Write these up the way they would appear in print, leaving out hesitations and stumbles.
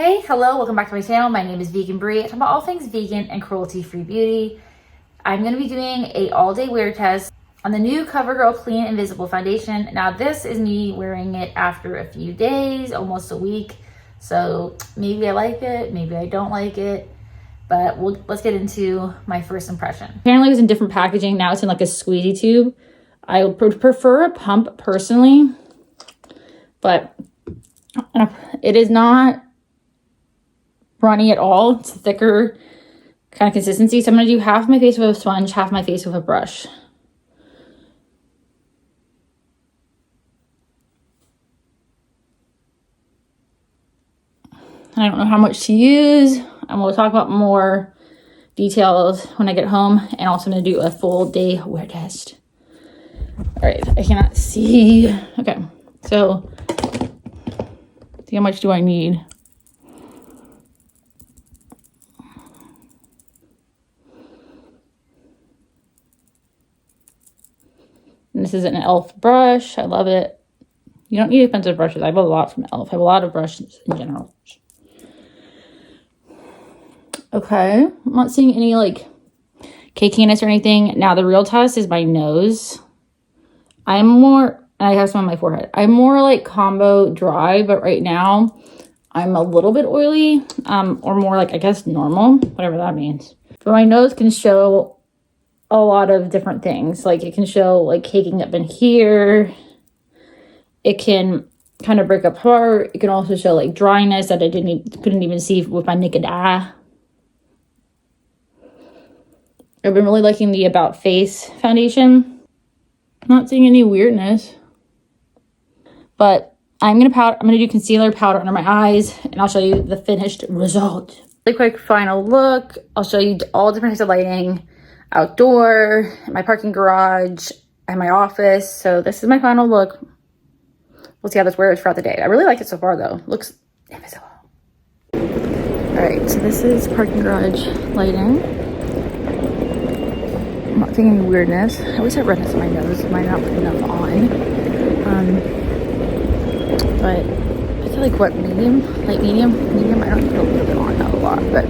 Hey, hello, welcome back to my channel. My name is Vegan Bri. I talk about all things vegan and cruelty-free beauty. I'm going to be doing a all-day wear test on the new Covergirl Clean Invisible Foundation. Now, this is me wearing it after a few days, almost a week. So maybe I like it, maybe I don't like it, but let's get into my first impression. Apparently it was in different packaging. Now it's in like a squeezy tube. I would prefer a pump personally, but it is not runny at all. It's a thicker kind of consistency. So I'm going to do half my face with a sponge, half my face with a brush. I don't know how much to use, and we'll talk about more details when I get home. And also going to do a full day wear test. All right, I cannot see. Okay, so see how much do I need? And this is an e.l.f. brush. I love it. You don't need expensive brushes. I have a lot from e.l.f. I have a lot of brushes in general. Okay. I'm not seeing any like cakiness or anything. Now the real test is my nose. I have some on my forehead. I'm more like combo dry, but right now I'm a little bit oily, or more like, I guess, normal, whatever that means. But my nose can show a lot of different things. Like it can show like caking up in here. It can kind of break apart. It can also show like dryness that I couldn't even see with my naked eye. I've been really liking the About Face foundation. I'm not seeing any weirdness. But I'm gonna do concealer powder under my eyes, and I'll show you the finished result. Really quick final look. I'll show you all different types of lighting. Outdoor, my parking garage, and my office. So this is my final look. We'll see how this wears throughout the day. I really like it so far though. Looks invisible. All right, so this is parking garage lighting. I'm not seeing any weirdness. I always have redness in my nose. Might not put enough on. But I feel like what, medium? Light medium? Medium? I don't put a little bit on, not a lot, but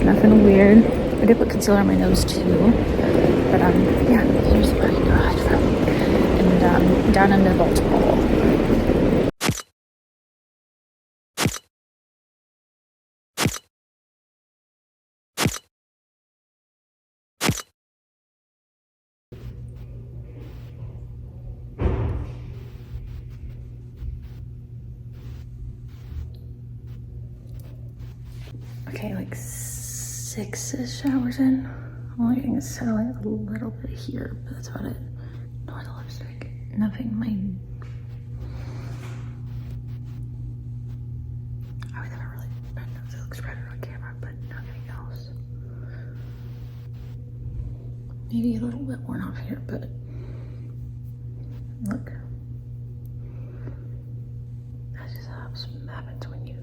nothing weird. I did put concealer on my nose too, but yeah, here's the parking garage and down in the Baltimore. Okay, like 6-ish hours in. I'm only getting settling a little bit here, but that's about it. No other lipstick. Nothing. I would never really. I don't know if it looks better on camera, but nothing else. Maybe a little bit worn off here, but look. That just happens when you.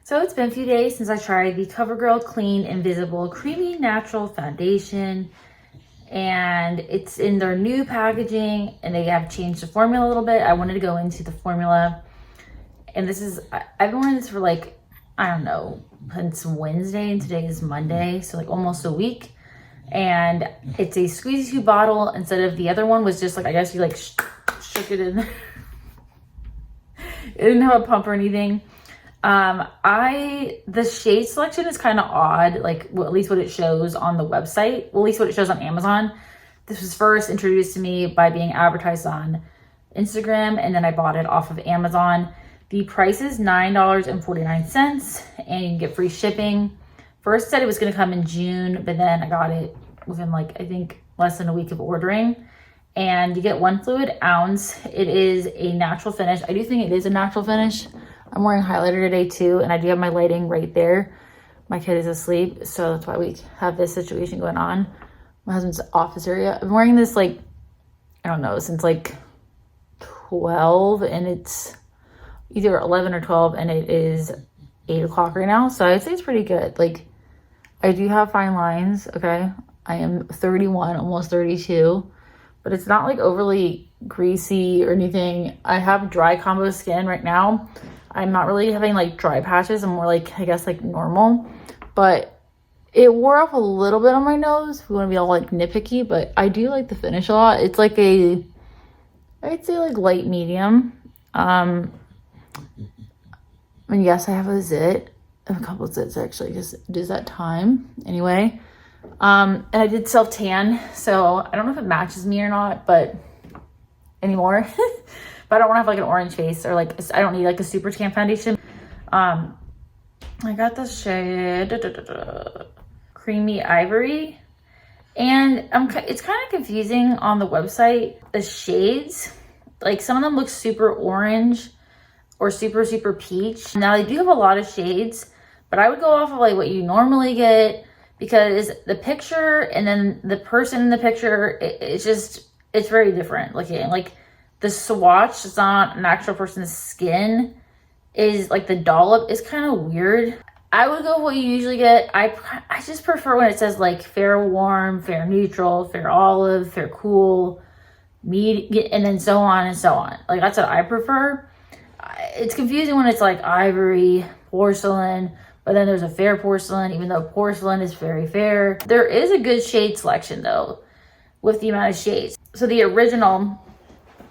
So it's been a few days since I tried the Covergirl Clean Invisible Creamy Natural Foundation, and it's in their new packaging, and they have changed the formula a little bit. I wanted to go into the formula, and I've been wearing this for like, I don't know, since Wednesday, and today is Monday, so like almost a week. And it's a squeezy tube bottle instead of the other one was just like, I guess you like shook it in. It didn't have a pump or anything. The shade selection is kind of odd, like at least what it shows on the website, well, at least what it shows on Amazon. This was first introduced to me by being advertised on Instagram, and then I bought it off of Amazon. The price is $9.49, and you can get free shipping. First said it was going to come in June, but then I got it within like, I think less than a week of ordering. And you get 1 fluid ounce. It is a natural finish. I do think it is a natural finish. I'm wearing highlighter today too, and I do have my lighting right there. My kid is asleep, so that's why we have this situation going on. My husband's office area. I've been wearing this like, I don't know, since like 12, and it's either 11 or 12, and it is 8 o'clock right now. So I'd say it's pretty good. Like, I do have fine lines, okay? I am 31, almost 32, but it's not like overly greasy or anything. I have dry combo skin right now. I'm not really having like dry patches. I'm more like, I guess, like normal. But it wore off a little bit on my nose. If we want to be all like nitpicky, but I do like the finish a lot. It's like a, I'd say like light medium. And yes, I have a zit. A couple of zits actually, because it is that time anyway. And I did self tan, so I don't know if it matches me or not, but anymore. But I don't want to have like an orange face, or like I don't need like a super tan foundation. I got this shade Creamy Ivory, and it's kind of confusing on the website, the shades. Like some of them look super orange or super peach. Now they do have a lot of shades, but I would go off of like what you normally get, because the picture and then the person in the picture, it's very different looking. Like the swatch is not an actual person's skin, is like the dollop is kind of weird. I would go with what you usually get. I just prefer when it says like fair warm, fair neutral, fair olive, fair cool, medium, and then so on and so on. Like that's what I prefer. It's confusing when it's like ivory, porcelain, but then there's a fair porcelain, even though porcelain is very fair. There is a good shade selection though, with the amount of shades. So the original,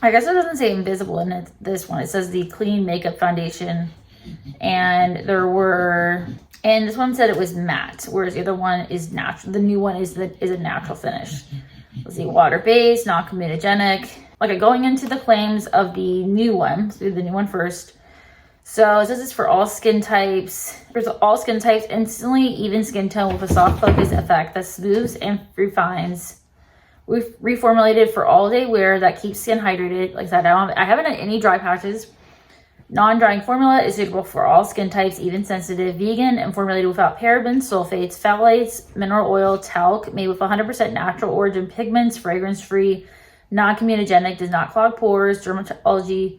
I guess it doesn't say invisible in it, this one. It says the Clean Makeup Foundation. And this one said it was matte, whereas the other one is natural. The new one is a natural finish. Let's see, water-based, non-comedogenic. Okay, going into the claims of the new one, let's do the new one first. So it says it's for all skin types. There's all skin types, instantly even skin tone with a soft focus effect that smooths and refines. We've reformulated for all day wear that keeps skin hydrated. Like I said, I haven't had any dry patches. Non-drying formula is suitable for all skin types, even sensitive, vegan, and formulated without parabens, sulfates, phthalates, mineral oil, talc, made with 100% natural origin pigments, fragrance-free, non-comedogenic, does not clog pores, dermatologically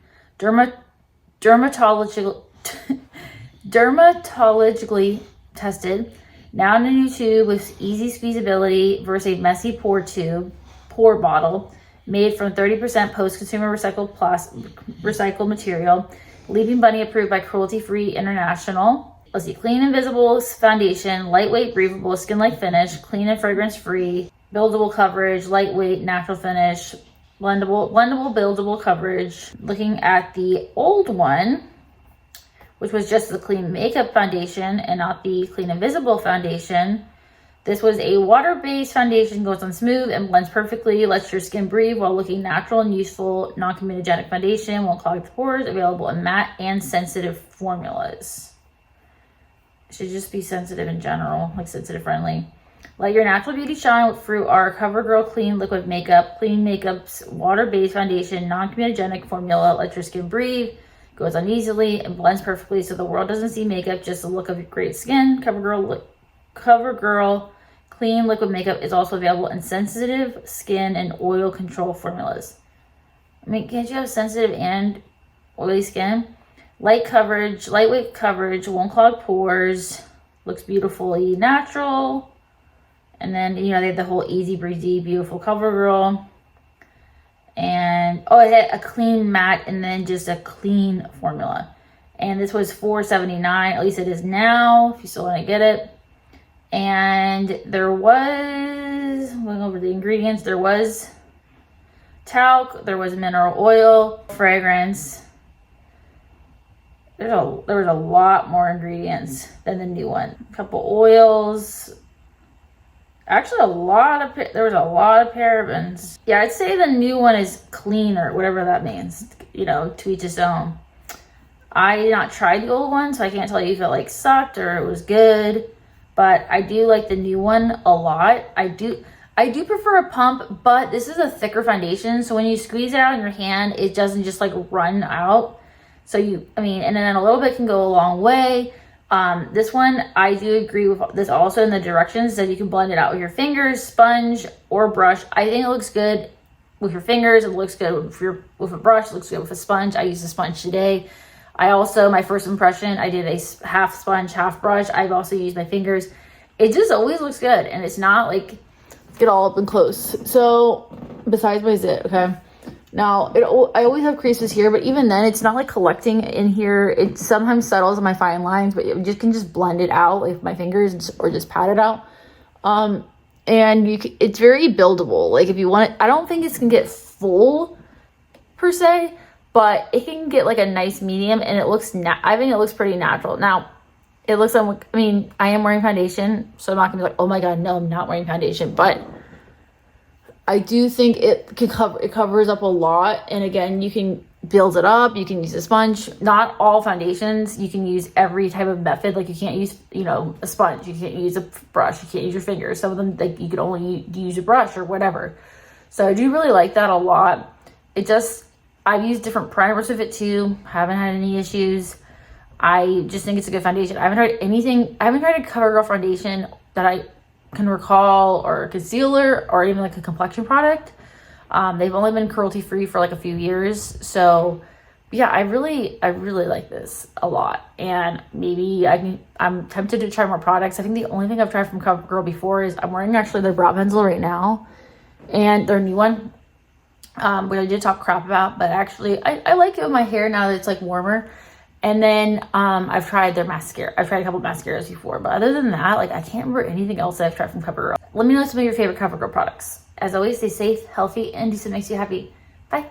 tested. Now in a new tube with easy squeezability versus a messy pour bottle, made from 30% post-consumer recycled material. Leaping Bunny approved by Cruelty-Free International. Let's see, clean invisible foundation, lightweight, breathable, skin-like finish, clean and fragrance-free, buildable coverage, lightweight, natural finish, blendable, buildable coverage. Looking at the old one, which was just the Clean Makeup Foundation and not the Clean Invisible Foundation. This was a water-based foundation, goes on smooth and blends perfectly, lets your skin breathe while looking natural and useful. Non-comedogenic foundation, won't clog the pores, available in matte and sensitive formulas. It should just be sensitive in general, like sensitive friendly. Let your natural beauty shine through our Covergirl Clean Liquid Makeup. Clean Makeup's water-based foundation, non-comedogenic formula, lets your skin breathe, goes on easily, and blends perfectly so the world doesn't see makeup, just the look of great skin. Covergirl Clean Liquid Makeup is also available in sensitive skin and oil control formulas. I mean, can't you have sensitive and oily skin? Lightweight coverage, won't clog pores, looks beautifully natural. And then, you know, they have the whole easy breezy, beautiful Covergirl. And, it had a clean matte and then just a clean formula. And this was $4.79, at least it is now, if you still want to get it. And there was, going over the ingredients, there was talc, there was mineral oil, fragrance. There was a lot more ingredients than the new one. A couple oils. Actually, there was a lot of parabens. Yeah, I'd say the new one is cleaner, whatever that means. You know, to each his own. I did not try the old one, so I can't tell you if it like sucked or it was good. But I do like the new one a lot. I do prefer a pump, but this is a thicker foundation. So when you squeeze it out in your hand, it doesn't just like run out. So and then a little bit can go a long way. This one, I do agree with this also in the directions that you can blend it out with your fingers, sponge, or brush. I think it looks good with your fingers. It looks good with a brush. It looks good with a sponge. I used a sponge today. My first impression, I did a half sponge, half brush. I've also used my fingers. It just always looks good. And it's not like, get all up and close. So besides my zit, okay. Now, I always have creases here, but even then, it's not like collecting in here. It sometimes settles on my fine lines, but you can just blend it out with my fingers or just pat it out. And it's very buildable. Like if you want it, I don't think it's gonna get full per se, but it can get like a nice medium, and it looks, I think it looks pretty natural. Now, it looks like, I mean, I am wearing foundation, so I'm not gonna be like, oh my God, no, I'm not wearing foundation, but I do think it covers up a lot. And again, you can build it up. You can use a sponge. Not all foundations. You can use every type of method. Like you can't use, a sponge. You can't use a brush. You can't use your fingers. Some of them, like you could only use a brush or whatever. So I do really like that a lot. I've used different primers with it too. Haven't had any issues. I just think it's a good foundation. I haven't tried a CoverGirl foundation that I can recall, or a concealer, or even like a complexion product. They've only been cruelty-free for like a few years. So yeah, I really like this a lot. And maybe I'm tempted to try more products. I think the only thing I've tried from CoverGirl before is I'm wearing actually their brow pencil right now, and their new one, which I did talk crap about, but actually I like it with my hair now that it's like warmer. And then I've tried their mascara. I've tried a couple mascaras before, but other than that, like I can't remember anything else that I've tried from CoverGirl. Let me know some of your favorite CoverGirl products. As always, stay safe, healthy, and do something that makes you happy. Bye.